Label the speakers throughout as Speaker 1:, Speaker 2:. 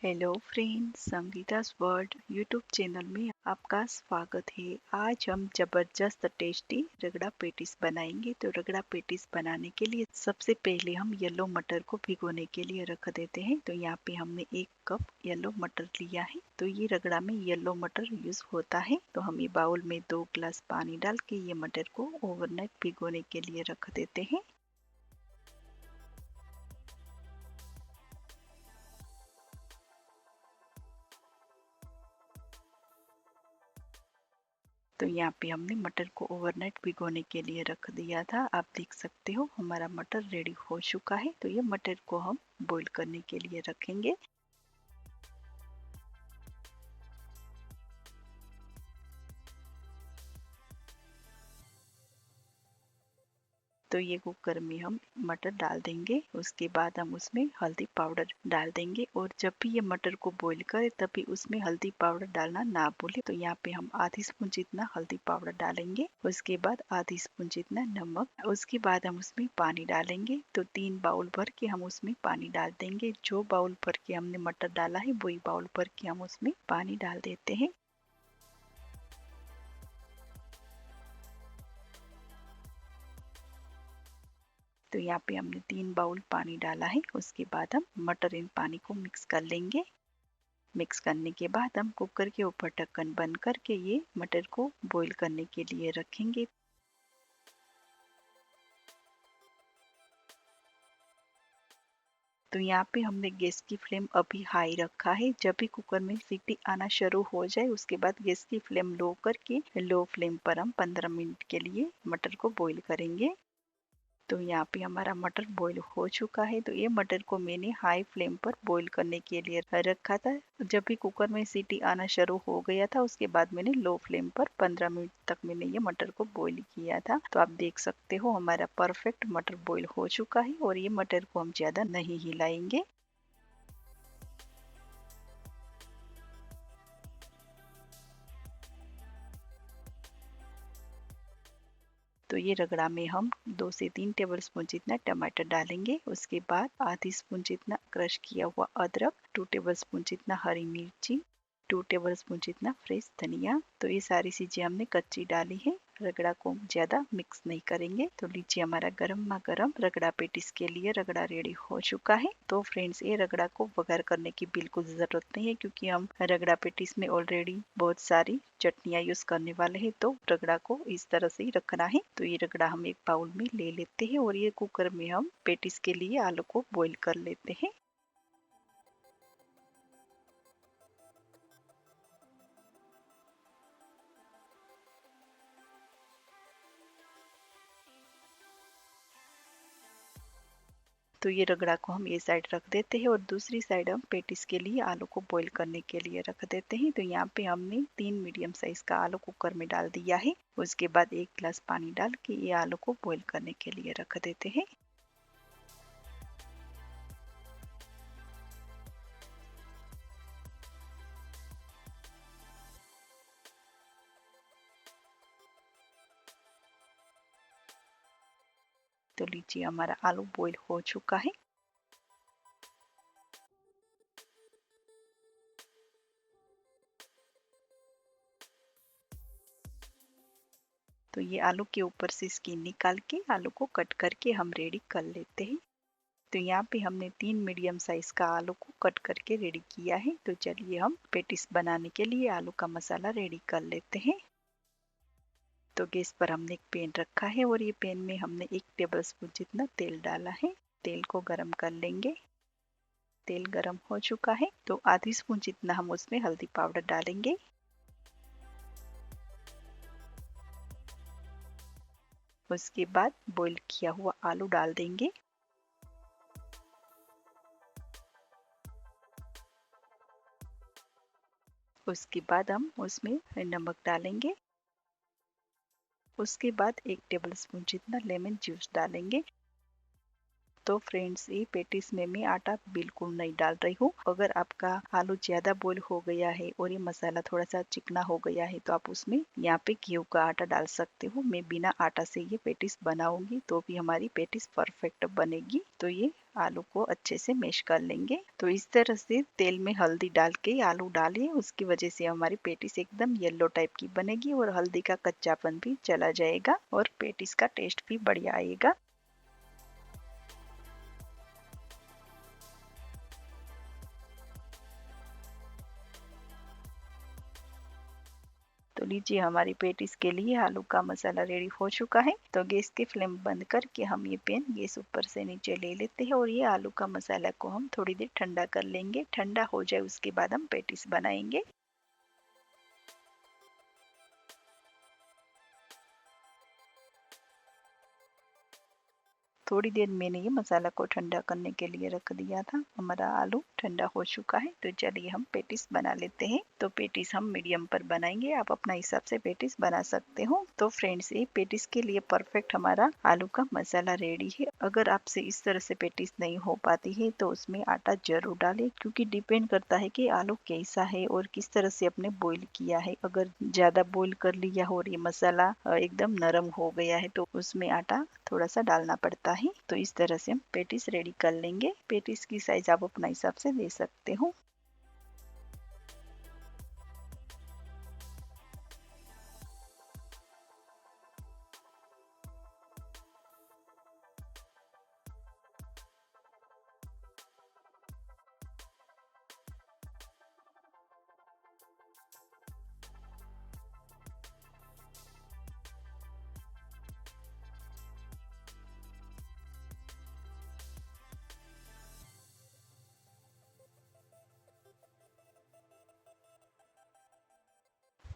Speaker 1: Hello friends, Sangeeta's world YouTube channel में आपका स्वागत है। आज हम जबरदस्त टेस्टी रगड़ा पेटिस बनाएंगे। तो रगड़ा पेटिस बनाने के लिए सबसे पहले हम येलो मटर को भिगोने के लिए रख देते हैं। तो यहाँ पे हमने 1 कप येलो मटर लिया है। तो ये रगड़ा में येलो मटर यूज होता है। तो हम ये बाउल में 2 ग्लास पानी डाल के ये मटर को ओवरनाइट भिगोने के लिए रख देते हैं। तो यहाँ पे हमने मटर को ओवरनाइट भिगोने के लिए रख दिया था। आप देख सकते हो हमारा मटर रेडी हो चुका है। तो ये मटर को हम बॉईल करने के लिए रखेंगे। तो ये कुकर में हम मटर डाल देंगे। उसके बाद हम उसमें हल्दी पाउडर डाल देंगे। और जब भी ये मटर को बॉईल करें तभी उसमें हल्दी पाउडर डालना ना भूलें। तो यहाँ पे हम आधी स्पून जितना हल्दी पाउडर डालेंगे। उसके बाद आधी स्पून जितना नमक। उसके बाद हम उसमें पानी डालेंगे। तो 3 बाउल भर के हम उसमें पानी डाल देंगे। जो बाउल भर के हमने मटर डाला है वही बाउल भर के हम उसमें पानी डाल देते हैं। तो यहाँ पे हमने 3 बाउल पानी डाला है। उसके बाद हम मटर इन पानी को मिक्स कर लेंगे। मिक्स करने के बाद हम कुकर के ऊपर ढक्कन बंद करके ये मटर को बॉईल करने के लिए रखेंगे। तो यहाँ पे हमने गैस की फ्लेम अभी हाई रखा है। जब भी कुकर में सीटी आना शुरू हो जाए उसके बाद गैस की फ्लेम लो करके लो फ्लेम पर हम 15 मिनट के लिए मटर को बॉईल करेंगे। तो यहाँ पे हमारा मटर बॉईल हो चुका है। तो ये मटर को मैंने हाई फ्लेम पर बॉईल करने के लिए रखा था। जब भी कुकर में सीटी आना शुरू हो गया था उसके बाद मैंने लो फ्लेम पर 15 मिनट तक मैंने ये मटर को बॉईल किया था। तो आप देख सकते हो हमारा परफेक्ट मटर बॉईल हो चुका है। और ये मटर को हम ज़्यादा नहीं हिलाएंगे। तो ये रगड़ा में हम 2 से 3 टेबलस्पून जितना टमाटर डालेंगे। उसके बाद आधी स्पून जितना क्रश किया हुआ अदरक, 2 टेबलस्पून जितना हरी मिर्ची, 2 टेबलस्पून जितना फ्रेश धनिया। तो ये सारी चीज़ें हमने कच्ची डाली है। रगड़ा को ज़्यादा मिक्स नहीं करेंगे। तो लीजिए हमारा गरमा गरम रगड़ा पेटिस के लिए रगड़ा रेडी हो चुका है। तो फ्रेंड्स ये रगड़ा को बघार करने की बिल्कुल ज़रूरत नहीं है क्योंकि हम रगड़ा पेटिस में ऑलरेडी बहुत सारी चटनियाँ यूज़ करने वाले हैं। तो रगड़ा को इस तरह से ही रखना है। तो ये रगड़ा हम एक बाउल में ले लेते हैं और ये कुकर में हम पेटिस के लिए आलू को बॉईल कर लेते हैं। तो ये रगड़ा को हम ये साइड रख देते हैं और दूसरी साइड हम पेटिस के लिए आलू को बॉईल करने के लिए रख देते हैं। तो यहाँ पे हमने 3 मीडियम साइज का आलू कुकर में डाल दिया है। उसके बाद 1 गिलास पानी डाल के ये आलू को बॉईल करने के लिए रख देते हैं। तो लीजिए हमारा आलू बॉईल हो चुका है। तो ये आलू के ऊपर से स्किन निकाल के आलू को कट करके हम रेडी कर लेते हैं। तो यहाँ पे हमने 3 मीडियम साइज का आलू को कट करके रेडी किया है। तो चलिए हम पेटिस बनाने के लिए आलू का मसाला रेडी कर लेते हैं। तो गैस पर हमने एक पैन रखा है और ये पैन में हमने 1 टेबलस्पून जितना तेल डाला है। तेल को गरम कर लेंगे। तेल गरम हो चुका है। तो आधी स्पून जितना हम उसमें हल्दी पाउडर डालेंगे। उसके बाद बॉईल किया हुआ आलू डाल देंगे। उसके बाद हम उसमें नमक डालेंगे। उसके बाद 1 टेबलस्पून जितना लेमन जूस डालेंगे। तो फ्रेंड्स ये पेटिस में मैं आटा बिल्कुल नहीं डाल रही हूँ। अगर आपका आलू ज्यादा बॉईल हो गया है और ये मसाला थोड़ा सा चिकना हो गया है तो आप उसमें यहाँ पे गेहूं का आटा डाल सकते हो। मैं बिना आटा से ये पेटिस बनाऊंगी तो भी हमारी पेटिस परफेक्ट बनेगी। तो ये आलू को अच्छे से मैश कर लेंगे। तो इस तरह से तेल में हल्दी डाल के आलू डालिए, उसकी वजह से हमारी पेटिस एकदम येलो टाइप की बनेगी और हल्दी का कच्चापन भी चला जाएगा और पेटिस का टेस्ट भी बढ़िया आएगा। तो लीजिए हमारी पेटिस के लिए आलू का मसाला रेडी हो चुका है। तो गैस की फ्लेम बंद करके हम ये पैन गैस ऊपर से नीचे ले लेते हैं और ये आलू का मसाला को हम थोड़ी देर ठंडा कर लेंगे। ठंडा हो जाए उसके बाद हम पेटिस बनाएंगे। थोड़ी देर मैंने ये मसाला को ठंडा करने के लिए रख दिया था। हमारा आलू ठंडा हो चुका है। तो चलिए हम पेटिस बना लेते हैं। तो पेटिस हम मीडियम पर बनाएंगे, आप अपना हिसाब से पेटिस बना सकते हो। तो फ्रेंड्स ये पेटिस के लिए परफेक्ट हमारा आलू का मसाला रेडी है। अगर आपसे इस तरह से पेटिस नहीं हो पाती है तो उसमें आटा जरूर डालें, क्योंकि डिपेंड करता है कि आलू कैसा है और किस तरह से आपने बॉईल किया है। अगर ज्यादा बॉईल कर लिया हो और ये मसाला एकदम नरम हो गया है तो उसमें आटा थोड़ा सा डालना पड़ता है। तो इस तरह से हम पेटिस रेडी कर लेंगे। पेटिस की साइज आप अपना हिसाब से दे सकते हो।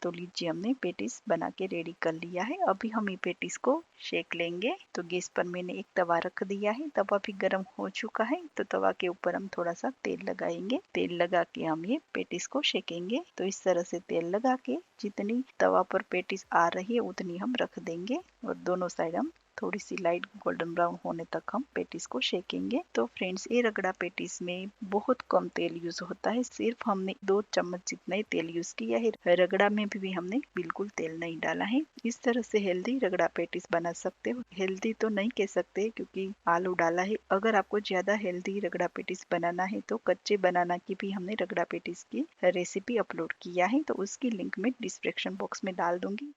Speaker 1: तो लीजिए हमने पेटिस बना के रेडी कर लिया है। अभी हम ये पेटिस को सेक लेंगे। तो गैस पर मैंने एक तवा रख दिया है। तवा भी गर्म हो चुका है। तो तवा के ऊपर हम थोड़ा सा तेल लगाएंगे। तेल लगा के हम ये पेटिस को सेकेंगे। तो इस तरह से तेल लगा के जितनी तवा पर पेटिस आ रही है उतनी हम रख देंगे और दोनों साइड हम थोड़ी सी लाइट गोल्डन ब्राउन होने तक हम पेटिस को सेकेंगे। तो फ्रेंड्स ये रगड़ा पेटिस में बहुत कम तेल यूज होता है। सिर्फ हमने 2 चम्मच जितना ही तेल यूज किया है। रगड़ा में भी हमने बिल्कुल तेल नहीं डाला है। इस तरह से हेल्दी रगड़ा पेटिस बना सकते हो। हेल्दी तो नहीं कह सकते क्योंकि आलू डाला है। अगर आपको ज्यादा हेल्दी रगड़ा पेटिस बनाना है तो कच्चे बनाना की भी हमने रगड़ा पेटिस की रेसिपी अपलोड किया है। तो उसकी लिंक मैं डिस्क्रिप्शन बॉक्स में डाल दूंगी।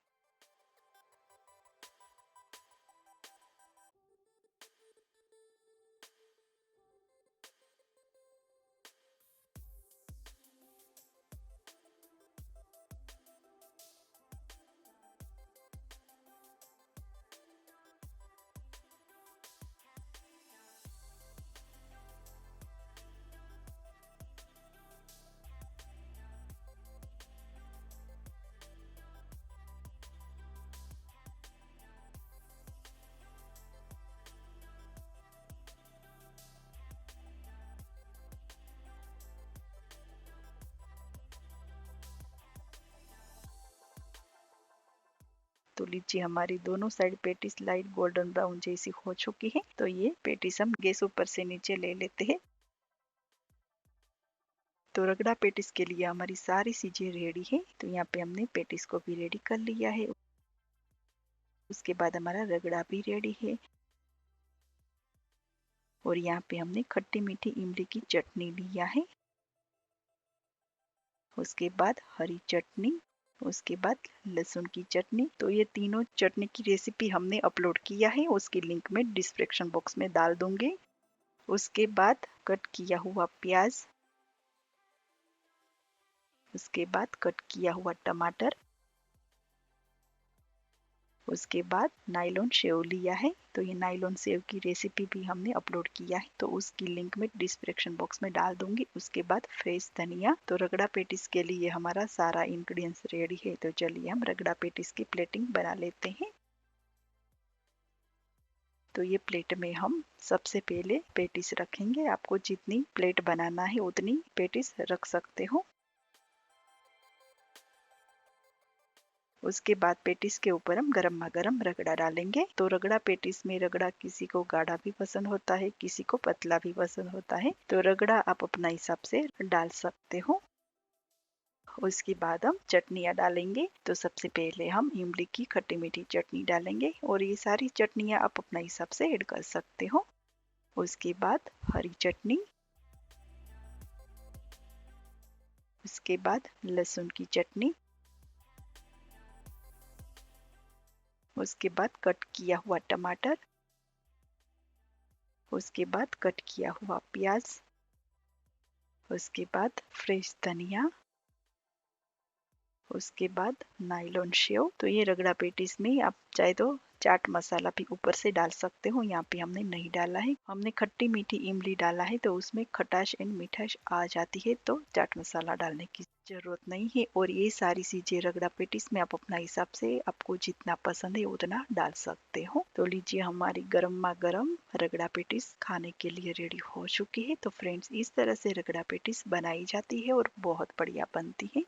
Speaker 1: तो लीजिए हमारी दोनों side patties light golden brown जैसी हो चुकी है। तो ये पेटिस हम गैस ऊपर से नीचे ले लेते हैं। तो रगड़ा पेटिस के लिए हमारी सारी चीजें रेडी है। तो यहाँ पे हमने पेटिस को भी रेडी कर लिया है। उसके बाद हमारा रगड़ा भी रेडी है और यहाँ पे हमने खट्टी मीठी इमली की चटनी लिया है। उसके बाद हरी चटनी, उसके बाद लहसुन की चटनी। तो ये तीनों चटनी की रेसिपी हमने अपलोड किया है। उसकी लिंक मैं डिस्क्रिप्शन बॉक्स में डाल दूंगी। उसके बाद कट किया हुआ प्याज, उसके बाद कट किया हुआ टमाटर, उसके बाद नायलॉन सेव लिया है। तो ये नायलॉन सेव की रेसिपी भी हमने अपलोड किया है। तो उसकी लिंक मैं डिस्क्रिप्शन बॉक्स में डाल दूंगी। उसके बाद फ्रेश धनिया। तो रगड़ा पेटिस के लिए हमारा सारा इंग्रेडिएंट्स रेडी है। तो चलिए हम रगड़ा पेटिस की प्लेटिंग बना लेते हैं। तो ये प्लेट में हम सबसे पहले पेटिस रखेंगे। आपको जितनी प्लेट बनाना है उतनी पेटिस रख सकते हो। उसके बाद पेटिस के ऊपर हम गर्मा गर्म रगड़ा डालेंगे। तो रगड़ा पेटिस में रगड़ा किसी को गाढ़ा भी पसंद होता है, किसी को पतला भी पसंद होता है, तो रगड़ा आप अपना हिसाब से डाल सकते हो। उसके बाद हम चटनियाँ डालेंगे। तो सबसे पहले हम इमली की खट्टी मीठी चटनी डालेंगे और ये सारी चटनियाँ आप अपना हिसाब से ऐड कर सकते हो। उसके बाद हरी चटनी, उसके बाद लहसुन की चटनी, उसके बाद कट किया हुआ टमाटर, उसके बाद कट किया हुआ प्याज, उसके बाद फ्रेश धनिया, उसके बाद नायलॉन शेव। तो ये रगड़ा पेटिस में आप चाहे तो चाट मसाला भी ऊपर से डाल सकते हो, यहाँ पे हमने नहीं डाला है। हमने खट्टी मीठी इमली डाला है तो उसमें खटाश एंड मिठास आ जाती है, तो चाट मसाला डालने की जरूरत नहीं है। और ये सारी चीजें रगड़ा पेटिस में आप अपना हिसाब से आपको जितना पसंद है उतना डाल सकते हो। तो लीजिए हमारी गर्मा गर्म रगड़ा पेटिस खाने के लिए रेडी हो चुकी है। तो फ्रेंड्स, इस तरह से रगड़ा पेटिस बनाई जाती है और बहुत बढ़िया बनती है।